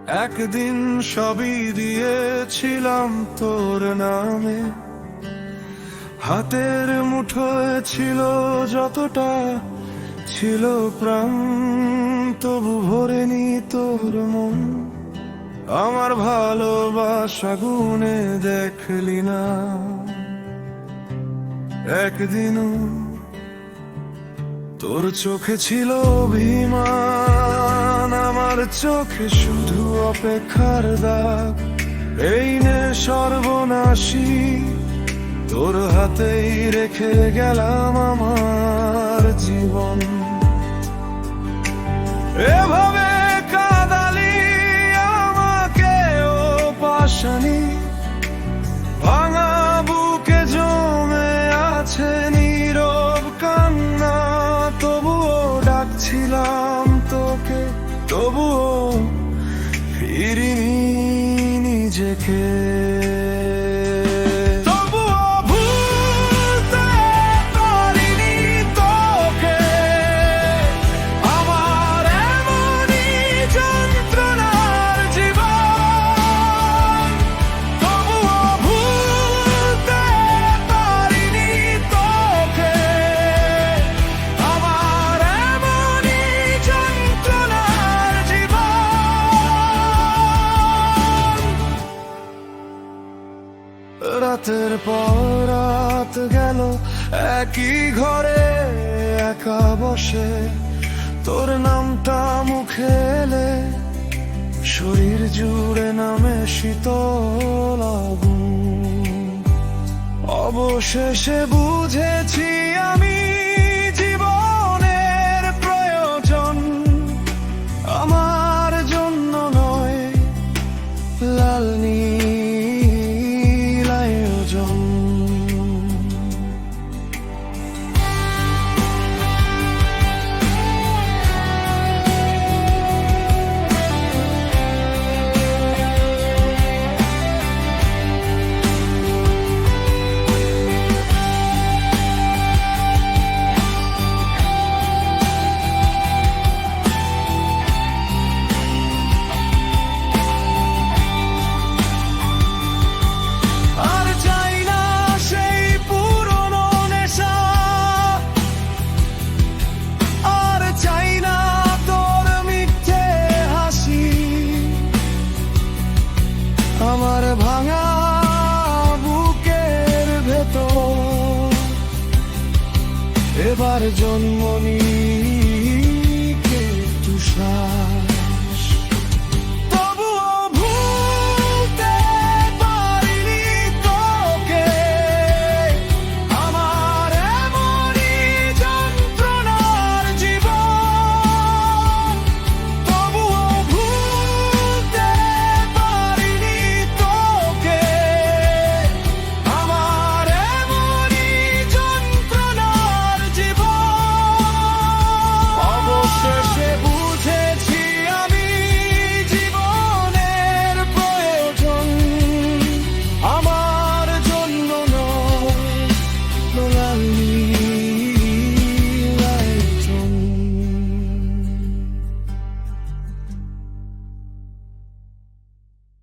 একদিন সবই দিয়েছিলাম তোর নামে, হাতের মুঠোয় ছিল যতটা ছিল প্রাণ, তবু ভরেনি তোর মন। আমার ভালোবাসা গুনে দেখলি না একদিনও, তোর চোখে ছিল অভিমান, আমার চোখে শুধু অপেক্ষার দাগ। এই নে সর্বনাশী, তোর হাতেই রেখে গেলাম আমার জীবন। এভাবে কাঁদালি আমাকে ও পাশানি, ভাঙা বুকে জমে আছে নীরব কান্না। তবুও ডাকছিলাম তোকে, তবুও ফিরিনি নিজেকে। রাতের পর রাত গেল একই ঘরে একা বসে, তোর নামটা মুখে এলে শরীর জুড়ে নামে শীতল আগুন। অবশেষে বুঝেছি আমি জীবনের প্রয়োজন আমার জন্য নয় লাল নীল আয়োজন। আমার ভাঙা বুকের ভেতর এবার জন্ম নিকে তুষার।